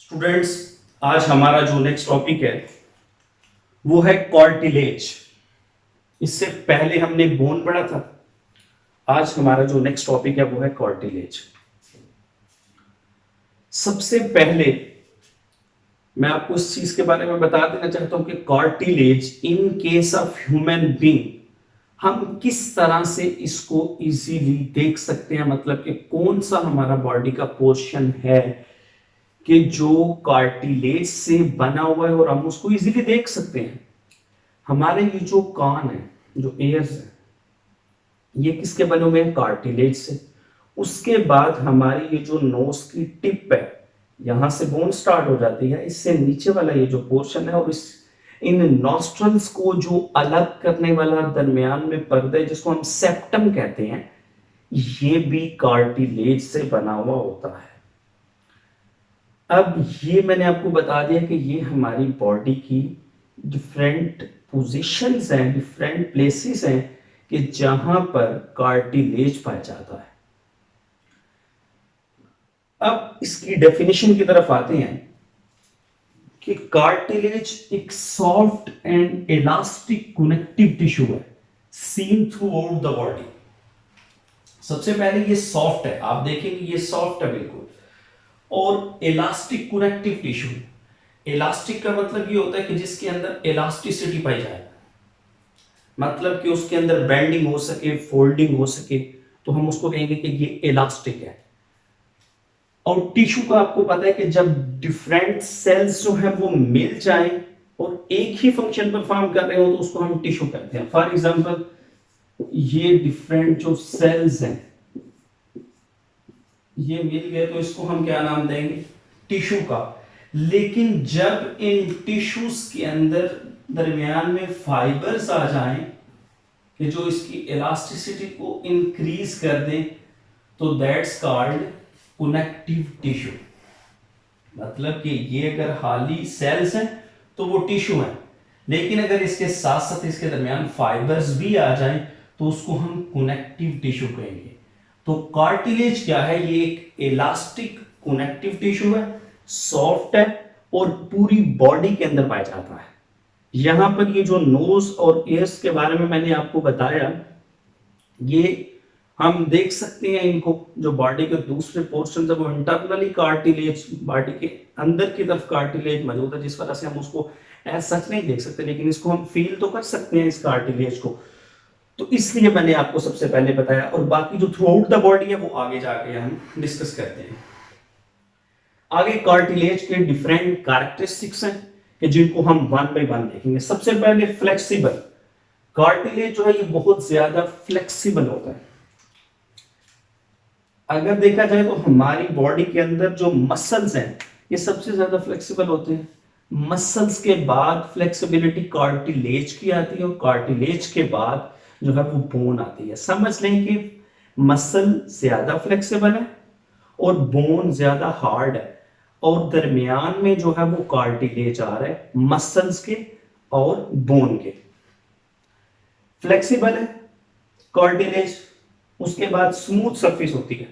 Students, आज हमारा जो नेक्स्ट टॉपिक है वो है कार्टिलेज। इससे पहले हमने बोन पढ़ा था। आज हमारा जो नेक्स्ट टॉपिक है वो है कार्टिलेज। सबसे पहले मैं आपको इस चीज के बारे में बता देना चाहता हूं कि cartilage in case of human being हम किस तरह से इसको इजीली देख सकते हैं, मतलब कि कौन सा हमारा बॉडी का पोर्शन है कि जो कार्टिलेज से बना हुआ है और हम उसको इजीली देख सकते हैं। हमारे ये जो कान है, जो एयर्स है, ये किसके बने हुए हैं? कार्टिलेज से। उसके बाद हमारी ये जो नोज की टिप है, यहां से बोन स्टार्ट हो जाती है, इससे नीचे वाला ये जो पोर्शन है और इस इन नॉस्ट्रल्स को जो अलग करने वाला दरमियान में पर्दा है जिसको हम सेप्टम कहते हैं, ये भी कार्टिलेज से बना हुआ होता है। अब ये मैंने आपको बता दिया कि ये हमारी बॉडी की डिफरेंट पोजीशंस हैं, डिफरेंट प्लेसेस हैं कि जहां पर कार्टिलेज पाया जाता है। अब इसकी डेफिनेशन की तरफ आते हैं कि कार्टिलेज एक soft and elastic connective tissue है seen throughout the body. सबसे पहले ये सॉफ्ट है, आप देखेंगे ये सॉफ्ट है बिल्कुल, और इलास्टिक कनेक्टिव टिश्यू। इलास्टिक का मतलब ये होता है कि जिसके अंदर इलास्टिसिटी पाई जाए, मतलब कि उसके अंदर बेंडिंग हो सके, फोल्डिंग हो सके, तो हम उसको कहेंगे कि ये इलास्टिक है। और टिश्यू का आपको पता है कि जब डिफरेंट सेल्स जो है वो मिल जाएं और एक ही फंक्शन परफॉर्म कर रहे हो तो उसको हम टिश्यू कहते हैं। फॉर एग्जांपल, ये डिफरेंट जो सेल्स हैं ये मिल गए तो इसको हम क्या नाम देंगे? टिश्यू का। लेकिन जब इन टिश्यूज के अंदर दरमियान में फाइबर्स आ जाएं कि जो इसकी इलास्टिसिटी को इंक्रीज कर दें, तो दैट्स कॉल्ड कनेक्टिव टिश्यू। मतलब कि ये अगर खाली सेल्स हैं तो वो टिश्यू हैं, लेकिन अगर इसके साथ साथ इसके दरमियान फाइबर्स भी आ जाएं तो उसको हम कनेक्टिव टिश्यू कहेंगे। तो कार्टिलेज क्या है? ये एक इलास्टिक कनेक्टिव टिश्यू है, सॉफ्ट है और पूरी बॉडी के अंदर पाया जाता है। यहां पर ये जो नोज और ईयर्स के बारे में मैंने आपको बताया, ये हम देख सकते हैं इनको, जो बॉडी के दूसरे पोर्शन है वो इंटरनली कार्टिलेज, बॉडी के अंदर की तरफ कार्टिलेज मौजूद है, जिस वजह से हम उसको एज सच नहीं देख सकते, लेकिन इसको हम फील तो कर सकते हैं इस कार्टिलेज को। तो इसलिए मैंने आपको सबसे पहले बताया, और बाकी जो थ्रू आउट द बॉडी है वो आगे जाके हम डिस्कस करते हैं। आगे कार्टिलेज के डिफरेंट कैरेक्टरिस्टिक्स हैं कि जिनको हम वन बाय वन देखेंगे। सबसे पहले फ्लेक्सिबल। कार्टिलेज जो है ये बहुत ज्यादा फ्लेक्सिबल होता है। अगर देखा जाए तो हमारी बॉडी के अंदर जो मसल्स हैं ये सबसे ज्यादा फ्लेक्सिबल होते हैं। मसल्स के बाद फ्लेक्सिबिलिटी कार्टिलेज की आती है, और कार्टिलेज के बाद जो है वो बोन आती है। समझ लें कि मसल ज्यादा फ्लेक्सिबल है और बोन ज्यादा हार्ड है, और दरमियान में जो है वो कार्टिलेज आ रहा है मसल्स के और बोन के। फ्लेक्सिबल है कार्टिलेज। उसके बाद स्मूथ सरफेस होती है।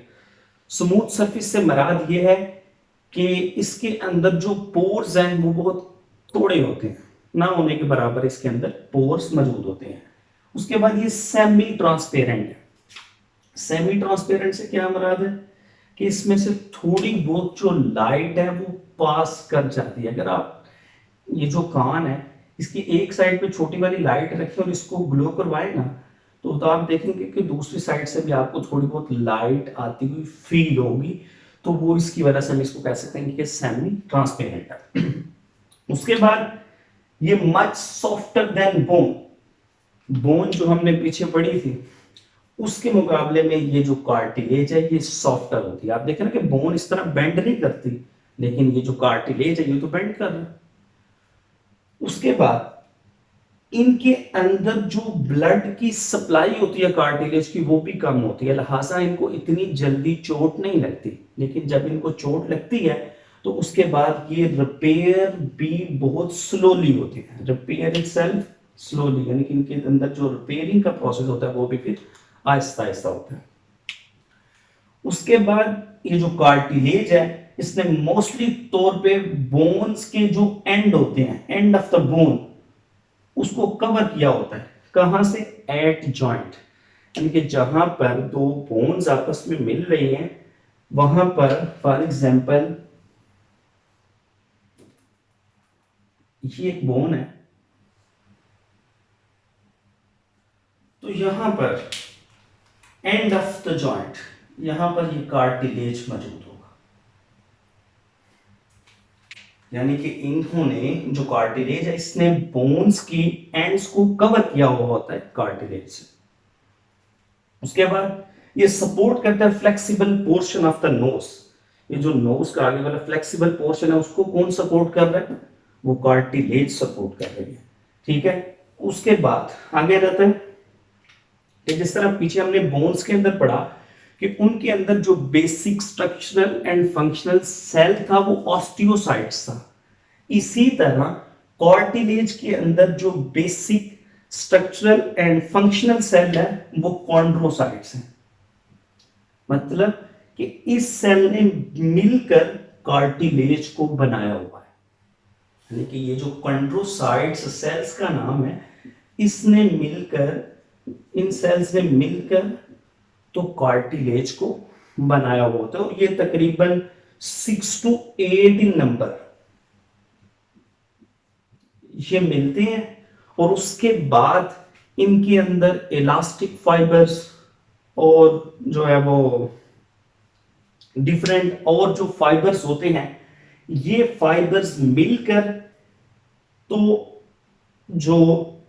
स्मूथ सरफेस से मराद ये है कि इसके अंदर जो पोर्स हैं वो बहुत थोड़े होते हैं, ना होने के बराबर इसके अंदर पोर्स मौजूद होते हैं। उसके बाद ये सेमी ट्रांसपेरेंट है। सेमी ट्रांसपेरेंट से क्या मराद है कि इसमें से थोड़ी बहुत जो लाइट है वो पास कर जाती है। अगर आप ये जो कान है इसकी एक साइड पे छोटी वाली लाइट रखें और इसको ग्लो करवाए ना, तो आप देखेंगे कि दूसरी साइड से भी आपको थोड़ी बहुत लाइट आती हुई फील होगी। तो वो इसकी वजह से हम इसको कह सकते हैं कि सेमी ट्रांसपेरेंट है। उसके बाद ये much softer then bone. Bone जो हमने पीछे पढ़ी थी उसके मुकाबले में ये जो कार्टिलेज है ये सॉफ्टर होती है। आप देखें ना कि बोन इस तरह बेंड नहीं करती, लेकिन ये जो कार्टिलेज है ये तो बेंड कर रहा है। उसके बाद इनके अंदर जो ब्लड की सप्लाई होती है कार्टिलेज की वो भी कम होती है, लिहाजा इनको इतनी जल्दी चोट नहीं लगती। लेकिन जब इनको चोट लगती है तो उसके बाद ये रिपेयर भी बहुत स्लोली होती है। रिपेयर इटसेल्फ स्लोली, यानी कि इनके अंदर जो रिपेयरिंग का प्रोसेस होता है वो भी फिर आहिस्ता आहिस्ता होता है। उसके बाद ये जो कार्टिलेज है इसने मोस्टली तौर पे बोन्स के जो एंड होते हैं, एंड ऑफ द बोन, उसको कवर किया होता है। कहां से? एट जॉइंट, यानी कि जहां पर दो बोन्स आपस में मिल रही हैं वहां पर, फॉर एग्जांपल ये एक बोन है, तो यहां पर एंड ऑफ द जॉइंट, यहां पर ये कार्टिलेज मौजूद होगा। यानी कि इन्होंने जो कार्टिलेज है, इसने बोन्स की एंड्स को कवर किया हुआ होता है कार्टिलेज से। उसके बाद ये सपोर्ट करता है flexible portion of the nose. ये जो नोज का आगे वाला फ्लेक्सिबल पोर्शन है उसको कौन सपोर्ट कर रहा है? वो कार्टिलेज सपोर्ट कर रही है। ठीक है, उसके बाद आगे रहता है कि जिस तरह पीछे हमने बोन्स के अंदर पढ़ा कि उनके अंदर जो basic structural and functional cell था वो ऑस्टियोसाइट्स था, इसी तरह कार्टिलेज के अंदर जो basic structural and functional cell है वो कॉन्ड्रोसाइट्स हैं। मतलब कि इस सेल ने मिलकर कार्टिलेज को बनाया हुआ है, यानी कि ये जो कॉन्ड्रोसाइट्स सेल्स का नाम है, इसने मिलकर, इन सेल्स ने मिलकर तो कार्टिलेज को बनाया हुआ होता है। और ये तकरीबन 6 to 8 इन नंबर ये मिलते हैं, और उसके बाद इनके अंदर इलास्टिक फाइबर्स और जो है वो डिफरेंट और जो फाइबर्स होते हैं, ये फाइबर्स मिलकर तो जो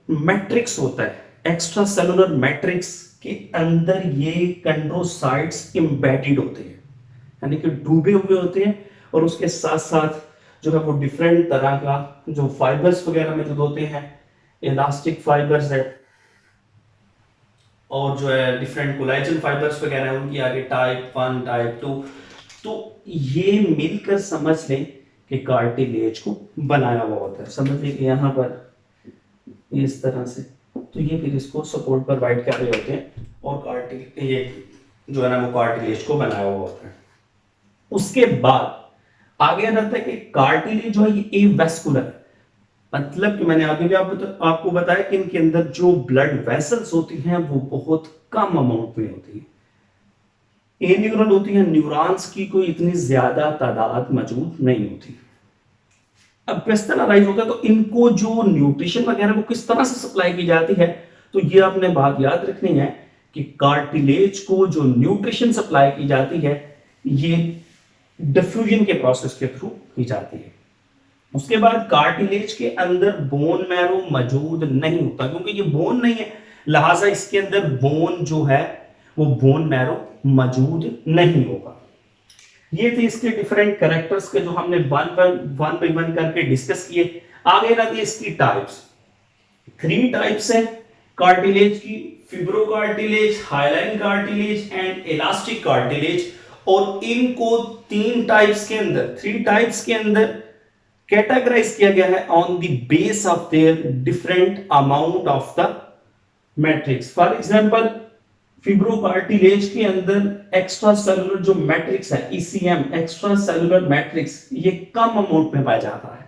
मैट्रिक्स होता है, एक्स्ट्रा सेलुलर मैट्रिक्स के अंदर ये कंड्रोसाइट्स एम्बेडेड होते हैं, यानी कि डूबे हुए होते हैं। और उसके साथ साथ जो है वो डिफरेंट तरह का जो फाइबर्स वगैरह में जो होते हैं, इलास्टिक फाइबर्स है और जो है डिफरेंट कोलेजन फाइबर्स वगैरह है, उनकी आगे टाइप 1 टाइप 2, तो ये मिलकर समझ लें कि कार्टिलेज को बनाया हुआ होता है। समझ लें कि यहाँ पर इस तरह से, तो ये फिर इसको सपोर्ट प्रोवाइड कर रहे होते हैं और कार्टिलेज, ये जो है ना वो कार्टिलेज को बनाया हुआ होता है। उसके बाद आगे रहता है कि कार्टिलेज जो है ये एवेस्कुलर है, मतलब कि मैंने आगे भी आपको बताया कि इनके अंदर जो ब्लड वेसल्स होती हैं वो बहुत कम अमाउंट में होती है। ए न्यूरॉन होती है, न्यूरॉन्स की कोई इतनी ज्यादा तादाद मौजूद नहीं होती। अब क्वेश्चन अराइज होता है तो इनको जो न्यूट्रिशन वगैरह वो किस तरह से सप्लाई की जाती है, तो ये आपने बात याद रखनी है कि कार्टिलेज को जो न्यूट्रिशन सप्लाई की जाती है ये डिफ्यूजन के प्रोसेस के थ्रू की जाती है। उसके बाद कार्टिलेज के अंदर बोन मैरो मौजूद नहीं होता, क्योंकि ये बोन नहीं है, लिहाजा इसके अंदर बोन जो है वो बोन मैरो मौजूद नहीं होगा। ये थे इसके डिफरेंट कैरेक्टर्स के जो हमने वन बाय वन करके डिस्कस किए। आगे रहती है इसकी टाइप्स। 3 टाइप्स है कार्टिलेज की: fibrocartilage, hyaline cartilage and elastic cartilage. और इनको 3 टाइप्स के अंदर, 3 टाइप्स के अंदर कैटेगराइज किया गया है on the base of their different amount of the matrix. For example fibrocartilage के अंदर एक्स्ट्रा सेलुलर जो मैट्रिक्स है, ईसीएम एक्स्ट्रा सेलुलर मैट्रिक्स, ये कम अमाउंट में पाया जाता है।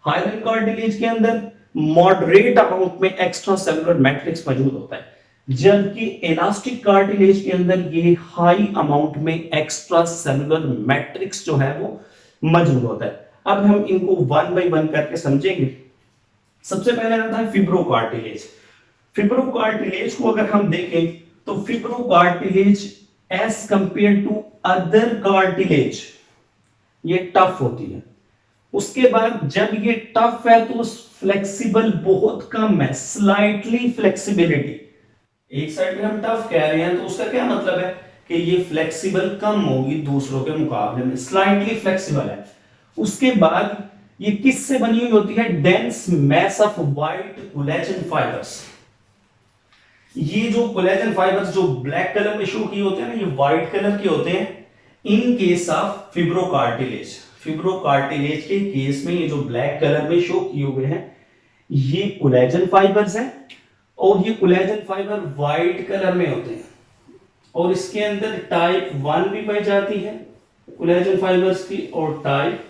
हाइलाइन कार्टिलेज के अंदर मॉडरेट अमाउंट में एक्स्ट्रा सेलुलर मैट्रिक्स मौजूद होता है, जबकि इलास्टिक कार्टिलेज के अंदर ये हाई अमाउंट में एक्स्ट्रा सेलुलर मैट्रिक्स जो है वो मौजूद होता है। अब हम इनको वन बाय वन करके समझेंगे। सबसे पहले आता है फिब्रोकार्टिलेज। फिब्रोकार्टिलेज को अगर हम देखें तो फिब्रोकार्टिलेज as compare to other cartilage ये टफ होती है। उसके बाद जब ये टफ है तो फ्लेक्सिबल बहुत कम है, स्लाइटली फ्लेक्सिबिलिटी। एक साइड में हम टफ कह रहे हैं तो उसका क्या मतलब है कि ये फ्लेक्सिबल कम होगी दूसरों के मुकाबले में, स्लाइटली फ्लेक्सिबल है। उसके बाद ये किससे बनी हुई होती है? Dense mass of white collagen fibres. ये जो कोलेजन फाइबर्स जो ब्लैक कलर में शो किए होते हैं ना, ये व्हाइट कलर के होते हैं इन केस ऑफ फिब्रोकार्टिलेज। फिब्रोकार्टिलेज के केस में ये जो ब्लैक कलर में शो किए हुए हैं ये कोलेजन फाइबर्स हैं, और ये कोलेजन फाइबर व्हाइट कलर में होते हैं, और इसके अंदर टाइप 1 भी पाई जाती है कोलेजन फाइबर्स की और टाइप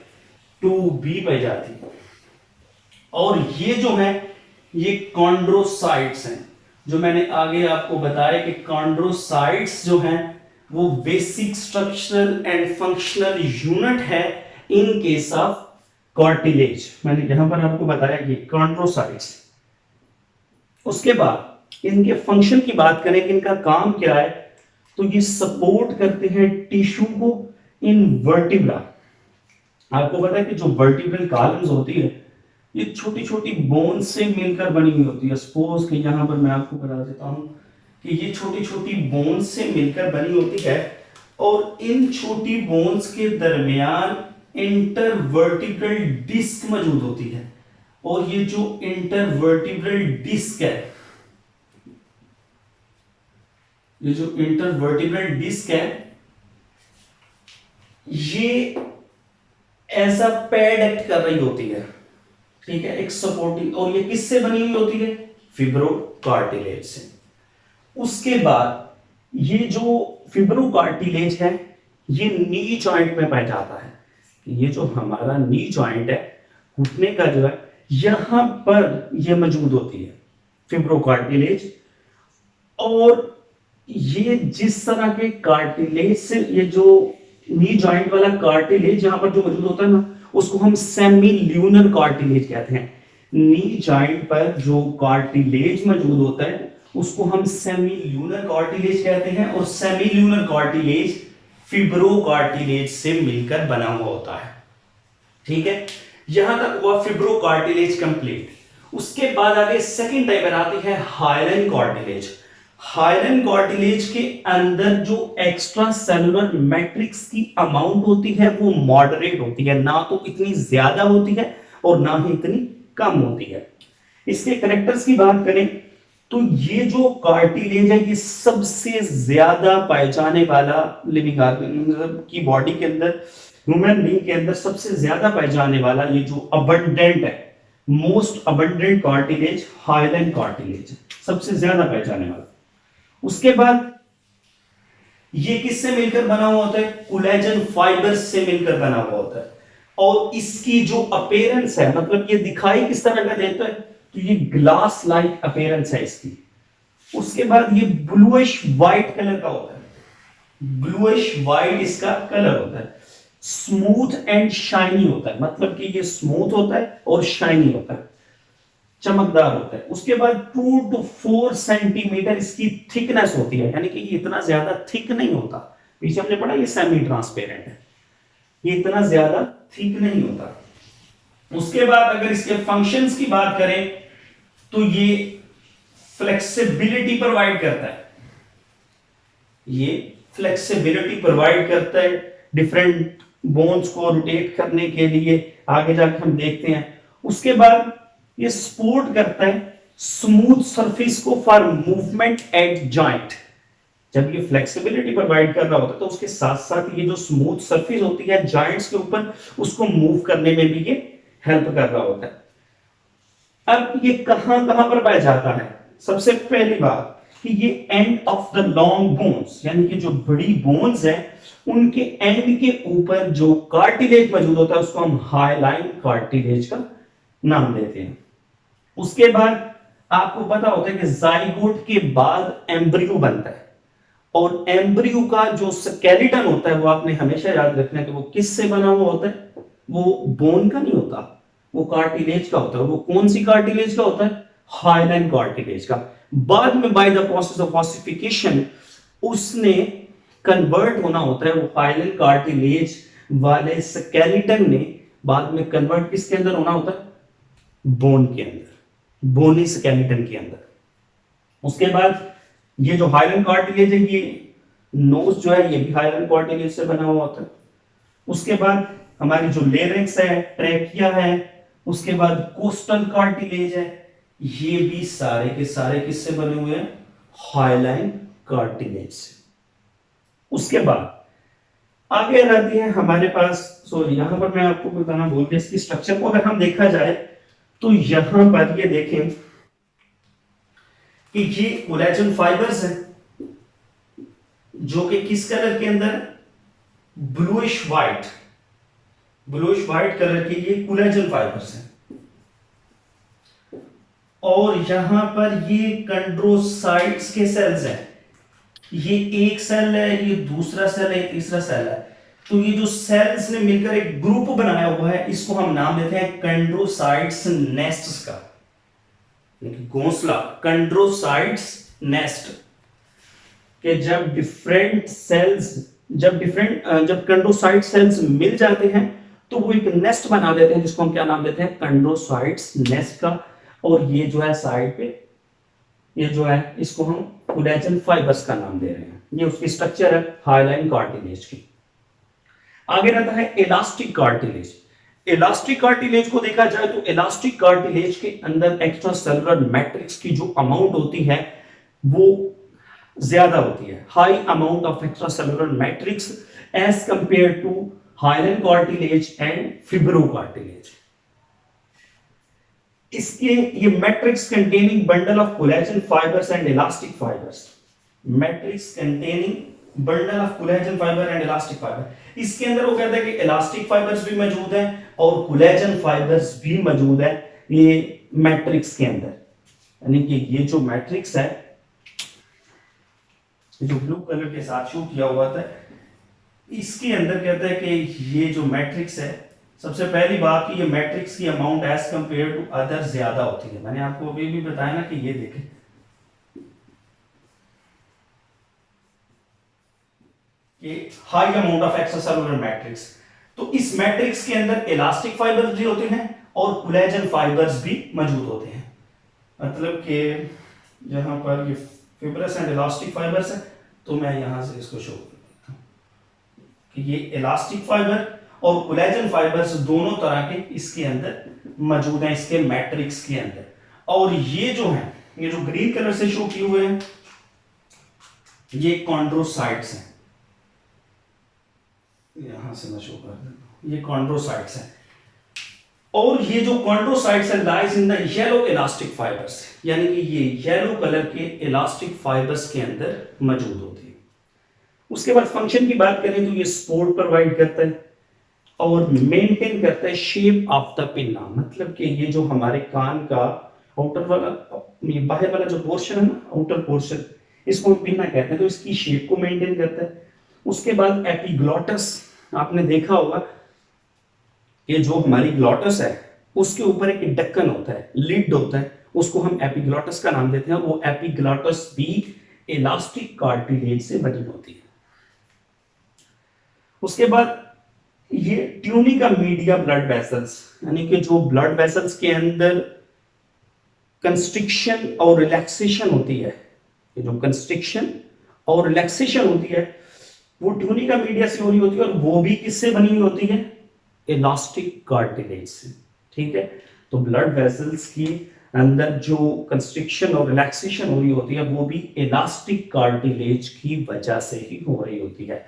2B पाई जाती है। और ये जो है ये कॉन्ड्रोसाइट्स हैं, जो मैंने आगे आपको बताया कि कॉन्ड्रोसाइट्स जो हैं वो basic structural and functional unit है इन केस ऑफ कार्टिलेज। मैंने यहां पर आपको बताया कि कॉन्ड्रोसाइट्स। उसके बाद इनके फंक्शन की बात करें कि इनका काम क्या है, तो ये सपोर्ट करते हैं टिश्यू को इन वर्टिब्रा। आपको पता है कि जो वर्टिब्रल कॉलम्स होती है ये छोटी छोटी बोन से मिलकर बनी हुई होती है। सपोज कि यहां पर मैं आपको बता देता हूं कि ये छोटी छोटी बोन से मिलकर बनी होती है और इन छोटी बोन्स के दरमियान इंटरवर्टिब्रल डिस्क मौजूद होती है। और ये जो इंटरवर्टिब्रल डिस्क है, ये जो इंटरवर्टिब्रल डिस्क है ये एज अ पैड एक्ट कर रही होती है, ठीक है, एक सपोर्टिंग। और ये किससे बनी हुई होती है? फिब्रोकार्टिलेज से। उसके बाद ये जो फिब्रोकार्टिलेज है ये नी जॉइंट में पाया जाता है। ये जो हमारा नी जॉइंट है, घुटने का जो है, यहां पर ये मौजूद होती है फिब्रोकार्टिलेज। और ये जिस तरह के कार्टिलेज से, ये जो नी जॉइंट वाला कार्टिलेज यहां पर जो मौजूद होता है ना, उसको हम सेमी ल्यूनर कार्टिलेज कहते हैं। नी जॉइंट पर जो कार्टिलेज मौजूद होता है उसको हम सेमी ल्यूनर कार्टिलेज कहते हैं। और सेमी ल्यूनर कार्टिलेज फिब्रोकार्टिलेज से मिलकर बना हुआ होता है, ठीक है। यहां तक हुआ फिब्रोकार्टिलेज कंप्लीट। उसके बाद आगे सेकंड टाइप आती है हायरन कार्टिलेज। हायरन कार्टिलेज के अंदर जो एक्स्ट्रा सेलुलर मैट्रिक्स की अमाउंट होती है वो मॉडरेट होती है, ना तो इतनी ज्यादा होती है और ना ही इतनी कम होती है। इसके करेक्टर्स की बात करें तो ये जो कार्टिलेज है ये सबसे ज्यादा पाए जाने वाला लिविंग ऑर्गेनिज्म की बॉडी के अंदर, ह्यूमन बीइंग के अंदर सबसे ज्यादा पाए जाने वाला ये जो अबंडेंट है, most abundant cartilage Hiren cartilage, सबसे ज्यादा पाए जाने वाला। उसके बाद ये किससे मिलकर बना हुआ होता है? कोलेजन फाइबर्स से मिलकर बना हुआ होता है। और इसकी जो अपीयरेंस है, मतलब ये दिखाई किस तरह का देता है, तो ये ग्लास लाइक अपीयरेंस है इसकी। उसके बाद ये ब्लूइश व्हाइट कलर का होता है, ब्लूइश व्हाइट इसका कलर होता है। स्मूथ एंड शाइनी होता है, मतलब कि ये स्मूथ होता है और शाइनी होता है, चमकदार होता है। उसके बाद 2 to 4 सेंटीमीटर इसकी थिकनेस होती है, यानी कि ये इतना ज्यादा थिक नहीं होता। पीछे हमने पढ़ा ये सेमी ट्रांसपेरेंट है, ये इतना ज्यादा थिक नहीं होता। उसके बाद अगर इसके फंक्शंस की बात करें तो ये फ्लेक्सिबिलिटी प्रोवाइड करता है, ये फ्लेक्सिबिलिटी प्रोवाइड करता है डिफरेंट बोन्स को रोटेट करने के लिए, आगे जाकर हम देखते हैं। उसके बाद ये सपोर्ट करता है स्मूथ सरफेस को फॉर मूवमेंट एट जॉइंट। जब ये फ्लेक्सिबिलिटी प्रोवाइड कर रहा होता है तो उसके साथ साथ ये जो स्मूथ सरफेस होती है जॉइंट्स के ऊपर, उसको मूव करने में भी ये हेल्प कर रहा होता है। अब ये कहां कहां पर पाया जाता है? सबसे पहली बात कि ये end of the long bones, यानी कि जो बड़ी बोन्स है उनके एंड के ऊपर जो कार्टिलेज मौजूद होता है उसको हम हाईलाइन कार्टिलेज का नाम देते हैं। उसके बाद आपको पता होता है कि जाइगोट के बाद एम्ब्रियो बनता है, और एम्ब्रियो का जो स्केलेटन होता है वो आपने हमेशा याद रखना है कि वो किससे बना हुआ होता है? वो बोन का नहीं होता, वो कार्टिलेज का होता है। वो कौन सी कार्टिलेज का होता है? हाइलाइन कार्टिलेज का। बाद में by the process of ossification उसने कन्वर्ट होना होता है, वो हाइलाइन कार्टिलेज वाले स्केलेटन ने बाद में कन्वर्ट किसके अंदर होना होता है? बोन के अंदर, बोनी स्केलेटन के अंदर। उसके बाद ये जो हाइलाइन कार्टिलेज है, ये नोज जो है ये भी हाइलाइन कार्टिलेज से बना हुआ होता है। उसके बाद हमारी जो लेरिक्स है, ट्रैकिया है, उसके बाद कोस्टल कार्टिलेज है, ये भी सारे के सारे किससे बने हुए हैं? हाइलाइन कार्टिलेज से। उसके बाद आगे रहती है हमारे पास, सॉरी यहां पर मैं आपको बताना भूल गया, इसकी स्ट्रक्चर को अगर हम देखा जाए तो यहां पर ये देखें कि ये कोलेजन फाइबर्स है जो कि किस कलर के अंदर? ब्लूइश व्हाइट कलर के ये कोलेजन फाइबर्स हैं, और यहां पर ये कंड्रोसाइट्स के सेल्स हैं। ये एक सेल है, ये दूसरा सेल है, ये तीसरा सेल है। तो ये जो सेल्स ने मिलकर एक ग्रुप बनाया हुआ है, इसको हम नाम देते हैं कंड्रोसाइट्स नेस्ट्स का, घोंसला, कंड्रोसाइट्स नेस्ट। कि जब कंड्रोसाइट सेल्स मिल जाते हैं तो वो एक नेस्ट बना देते हैं, जिसको हम क्या नाम देते हैं, कंड्रोसाइट्स नेस्ट का। और ये जो है साइड पे, ये जो है इसको हम कोलेजन फाइबर्स का नाम दे रहे हैं। ये उसकी स्ट्रक्चर है हाइलाइन कार्टिलेज की। आगे रहता है इलास्टिक कार्टिलेज। इलास्टिक कार्टिलेज को देखा जाए तो इलास्टिक कार्टिलेज के अंदर एक्स्ट्रा सेलुलर मैट्रिक्स की जो अमाउंट होती है वो ज्यादा होती है, high amount of extra cellular matrix as compare to hyaline cartilage and fibrocartilage. इसके ये matrix containing bundle of collagen fibres and elastic fibres, matrix containing bundle of collagen fibre and elastic fibre. इसके अंदर वो कहता है कि elastic fibres भी मौजूद हैं और कोलेजन फाइबर्स भी मौजूद है ये मैट्रिक्स के अंदर। यानी कि ये जो मैट्रिक्स है, जो ब्लू कलर के साथ शो किया हुआ था, इसके अंदर कहता है कि ये जो मैट्रिक्स है, सबसे पहली बात कि ये मैट्रिक्स की amount as compare to other ज्यादा होती है। मैंने आपको अभी भी बताया ना कि ये देखें, कि high amount of extracellular matrix. तो इस मैट्रिक्स के अंदर इलास्टिक फाइबर्स भी होते हैं और कोलेजन फाइबर्स भी मौजूद होते हैं। मतलब कि यहां पर ये फिब्रस एंड इलास्टिक फाइबर्स है, तो मैं यहां से इसको शो कर देता हूं कि ये इलास्टिक फाइबर और कोलेजन फाइबर्स दोनों तरह के इसके अंदर मौजूद हैं, इसके मैट्रिक्स के अंदर। और ये जो है, ये जो ग्रीन कलर से शो किए हुए हैं, ये कॉन्ड्रोसाइट्स हैं। यहां से मैं शो कर देता हूं, ये कॉन्ड्रोसाइट्स हैं। और ये जो कॉन्ड्रोसाइट्स है lies in the yellow elastic fibres, यानी कि ये येलो कलर के इलास्टिक फाइबर्स के अंदर मौजूद होती है। उसके बाद फंक्शन की बात करें तो ये सपोर्ट प्रोवाइड करता है और मेंटेन करता है शेप ऑफ द पिन्ना। मतलब कि ये जो हमारे कान का आउटर वाला, ये बाहर वाला जो पोर्शन है ना, आउटर पोर्शन, इसको हम पिन्ना कहते हैं, तो इसकी शेप को मेंटेन करता है। उसके बाद एपिग्लॉटस, आपने देखा होगा ये जो हमारी ग्लॉटस है उसके ऊपर एक ढक्कन होता है, लिड होता है, उसको हम एपिग्लॉटस का नाम देते हैं। वो एपिग्लॉटस भी इलास्टिक कार्टिलेज से बनी होती है। उसके बाद ये ट्यूनिका मीडिया ब्लड वेसल्स, यानी कि जो ब्लड वेसल्स के अंदर कंस्ट्रिक्शन और रिलैक्सेशन होती है, ये जो कंस्ट्रिक्शन और रिलैक्सेशन होती है वो ट्यूनिका मीडिया से हो रही होती है, और वो भी किससे बनी हुई होती है, इलास्टिक कार्टिलेज से। ठीक है, तो ब्लड वेसल्स की अंदर जो कंस्ट्रिक्शन और रिलैक्सेशन हो रही होती है वो भी इलास्टिक कार्टिलेज की वजह से ही हो रही होती है।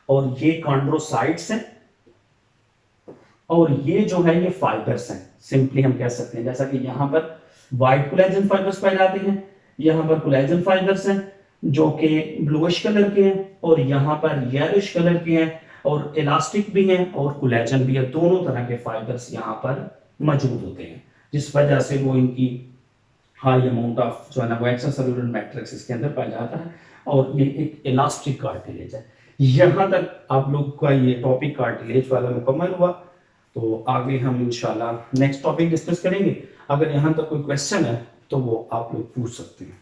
और ये कॉन्ड्रोसाइट्स हैं और ये जो है ये फाइबर्स हैं। सिंपली हम कह सकते हैं, जैसा कि यहाँ पर व्हाइट कोलेजन फाइबर्स पाए जाते हैं, यहाँ पर कोलेजन फाइबर्स हैं जो कि ब्लूइश कलर के हैं, और यहाँ पर येलोइश कलर के हैं, और इलास्टिक भी हैं और कोलेजन भी है। दोनों तरह के फाइबर्स यहाँ पर मौजूद होते हैं, जिस वजह से वो इनकी हाई अमाउंट ऑफ जो है ना वो एक्स्ट्रासेलुलर मैट्रिक्स इसके अंदर पाया जाता है, और ये एक इलास्टिक कार्टिलेज है। यहाँ तक आप लोग का ये टॉपिक कार्टिलेज वाला मुकम्मल हुआ, तो आगे हम इंशाल्लाह नेक्स्ट टॉपिक डिस्कस करेंगे। अगर यहाँ तक कोई क्वेश्चन है तो वो आप लोग पूछ सकते हैं।